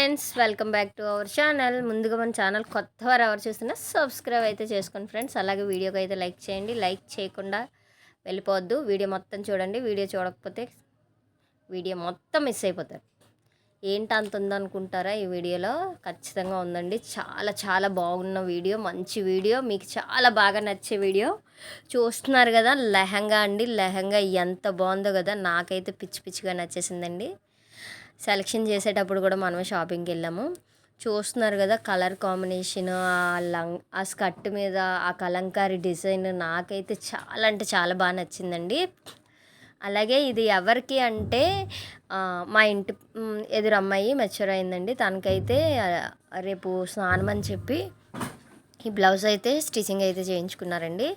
Friends, welcome back to our channel. ముందుగా మన channel కొత్త వారు ఎవరు చూస్తున్నా సబ్స్క్రైబ్ అయితే చేసుకోండి ఫ్రెండ్స్. అలాగే వీడియోకి అయితే లైక్ చేయండి. లైక్ చేయకుండా వెళ్ళిపోవద్దు, వీడియో మొత్తం చూడండి. వీడియో చూడకపోతే వీడియో మొత్తం మిస్ అయిపోతారు. ఏంటి అంత ఉందనుకుంటారా? ఈ వీడియోలో ఖచ్చితంగా ఉందండి. చాలా చాలా బాగున్న వీడియో, మంచి వీడియో, మీకు చాలా బాగా నచ్చే వీడియో. చూస్తున్నారు కదా, లెహంగా అండి. లెహంగా ఎంత బాగుందో కదా, నాకైతే పిచ్చి పిచ్చిగా నచ్చేసిందండి. సెలెక్షన్ చేసేటప్పుడు కూడా మనమే షాపింగ్కి వెళ్ళాము. చూస్తున్నారు కదా, కలర్ కాంబినేషన్, ఆ స్కర్ట్ మీద ఆ కలంకారీ డిజైన్ నాకైతే చాలా అంటే చాలా బాగా నచ్చిందండి. అలాగే ఇది ఎవరికి అంటే మా ఇంటి ఎదురు అమ్మాయి మెచ్యూర్ అయిందండి. తనకైతే రేపు స్నానం అని చెప్పి ఈ బ్లౌజ్ అయితే స్టిచ్చింగ్ అయితే చేయించుకున్నారండి.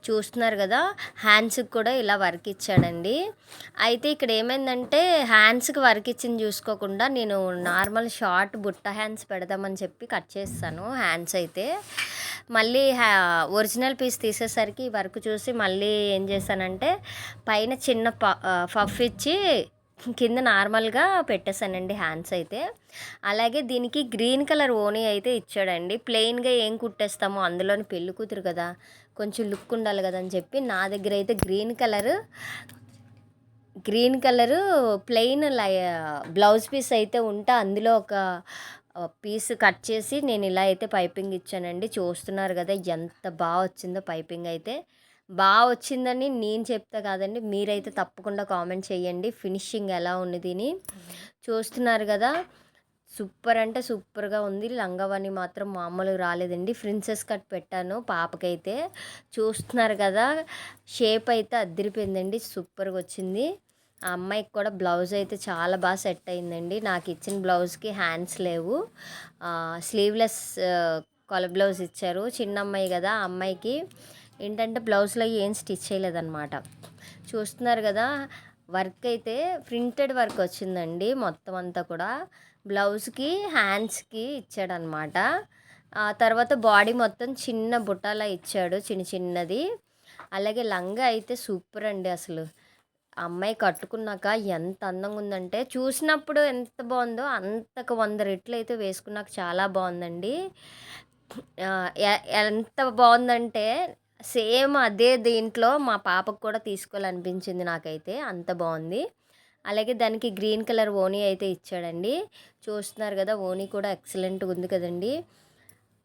చూస్తున్నారు కదా, హ్యాండ్స్కి కూడా ఇలా వర్క్ ఇచ్చాడండి. అయితే ఇక్కడ ఏమైందంటే హ్యాండ్స్కి వర్క్ ఇచ్చింది చూసుకోకుండా నేను నార్మల్ షార్ట్ బుట్ట హ్యాండ్స్ పెడదామని చెప్పి కట్ చేస్తాను. హ్యాండ్స్ అయితే మళ్ళీ ఒరిజినల్ పీస్ తీసేసరికి వర్క్ చూసి మళ్ళీ ఏం చేశానంటే పైన చిన్న పఫ్ ఇచ్చి కింద నార్మల్గా పెట్టేశానండి హ్యాండ్స్ అయితే. అలాగే దీనికి గ్రీన్ కలర్ ఓనీ అయితే ఇచ్చాడండి. ప్లెయిన్గా ఏం కుట్టేస్తామో, అందులోని పెళ్ళి కూతురు కదా, కొంచెం లుక్ ఉండాలి కదా అని చెప్పి నా దగ్గర అయితే green colour plain blouse piece అయితే ఉంటే అందులో ఒక పీస్ కట్ చేసి నేను ఇలా అయితే పైపింగ్ ఇచ్చానండి. చూస్తున్నారు కదా ఎంత బాగా వచ్చిందో పైపింగ్ అయితే. బాగా వచ్చిందని నేను చెప్తా కాదండి, మీరైతే తప్పకుండా కామెంట్ చేయండి ఫినిషింగ్ ఎలా ఉంది దీని. చూస్తున్నారు కదా, సూపర్ అంటే సూపర్గా ఉంది. లంగావని మాత్రం మామూలుగా రాలేదండి. ప్రిన్సెస్ కట్ పెట్టాను పాపకైతే. చూస్తున్నారు కదా, షేప్ అయితే అదిరిపోయిందండి, సూపర్గా వచ్చింది. ఆ అమ్మాయికి కూడా బ్లౌజ్ అయితే చాలా బాగా సెట్ అయిందండి. నాకు ఇచ్చిన బ్లౌజ్కి హ్యాండ్స్ లేవు, స్లీవ్లెస్ కొల బ్లౌజ్ ఇచ్చారు. చిన్న అమ్మాయి కదా, ఆ అమ్మాయికి ఏంటంటే బ్లౌజ్లో ఏం స్టిచ్ చేయలేదన్నమాట. చూస్తున్నారు కదా, వర్క్ అయితే ప్రింటెడ్ వర్క్ వచ్చిందండి మొత్తం అంతా కూడా. బ్లౌజ్కి హ్యాండ్స్కి ఇచ్చాడనమాట. ఆ తర్వాత బాడీ మొత్తం చిన్న బుట్టాలా ఇచ్చాడు, చిన్న చిన్నది. అలాగే లంగా అయితే సూపర్ అండి. అసలు అమ్మాయి కట్టుకున్నాక ఎంత అందంగా ఉందంటే, చూసినప్పుడు ఎంత బాగుందో అంతకు 100 రెట్లు అయితే వేసుకున్నాక చాలా బాగుందండి. ఎంత బాగుందంటే సేమ్ అదే దీంట్లో మా పాపకు కూడా తీసుకోవాలనిపించింది నాకైతే, అంత బాగుంది. అలాగే దానికి గ్రీన్ కలర్ ఓనీ అయితే ఇచ్చాడండి. చూస్తున్నారు కదా, ఓనీ కూడా ఎక్సలెంట్గా ఉంది కదండి.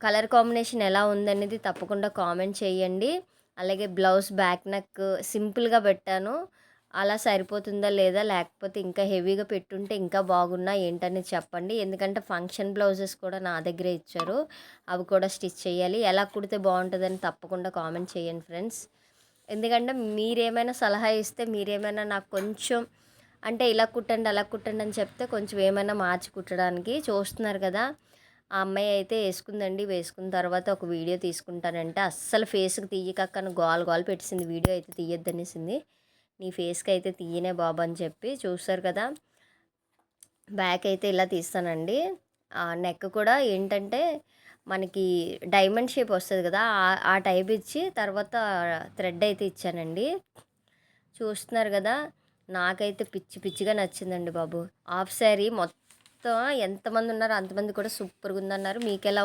కలర్ కాంబినేషన్ ఎలా ఉందనేది తప్పకుండా కామెంట్ చేయండి. అలాగే బ్లౌజ్ బ్యాక్ నెక్ సింపుల్గా పెట్టాను. అలా సరిపోతుందా లేదా, లేకపోతే ఇంకా హెవీగా పెట్టుంటే ఇంకా బాగున్నా ఏంటనేది చెప్పండి. ఎందుకంటే ఫంక్షన్ బ్లౌజెస్ కూడా నా దగ్గరే ఇచ్చారు, అవి కూడా స్టిచ్ చేయాలి. ఎలా కుడితే బాగుంటుందని తప్పకుండా కామెంట్ చేయండి ఫ్రెండ్స్. ఎందుకంటే మీరేమైనా సలహా ఇస్తే, మీరేమైనా నాకు కొంచెం అంటే ఇలా కుట్టండి అలా కుట్టండి అని చెప్తే కొంచెం ఏమైనా మార్చి కుట్టడానికి. చూస్తున్నారు కదా, ఆ అమ్మాయి అయితే వేసుకుందండి. వేసుకున్న తర్వాత ఒక వీడియో తీసుకుంటానంటే అస్సలు ఫేస్కి తీయకక్కను గోల్ గోల్ పెట్టేసింది. వీడియో అయితే తీయొద్దనేసింది. నీ ఫేస్కి అయితే తీయనే బాబు అని చెప్పి. చూస్తారు కదా, బ్యాక్ అయితే ఇలా తీస్తానండి. నెక్ కూడా ఏంటంటే మనకి డైమండ్ షేప్ వస్తుంది కదా, ఆ టైప్ ఇచ్చి తర్వాత థ్రెడ్ అయితే ఇచ్చానండి. చూస్తున్నారు కదా, నాకైతే పిచ్చి పిచ్చిగా నచ్చిందండి బాబు. హాఫ్ శారీ మొత్తం ఎంతమంది ఉన్నారో అంతమంది కూడా సూపర్గా ఉందన్నారు. మీకు ఎలా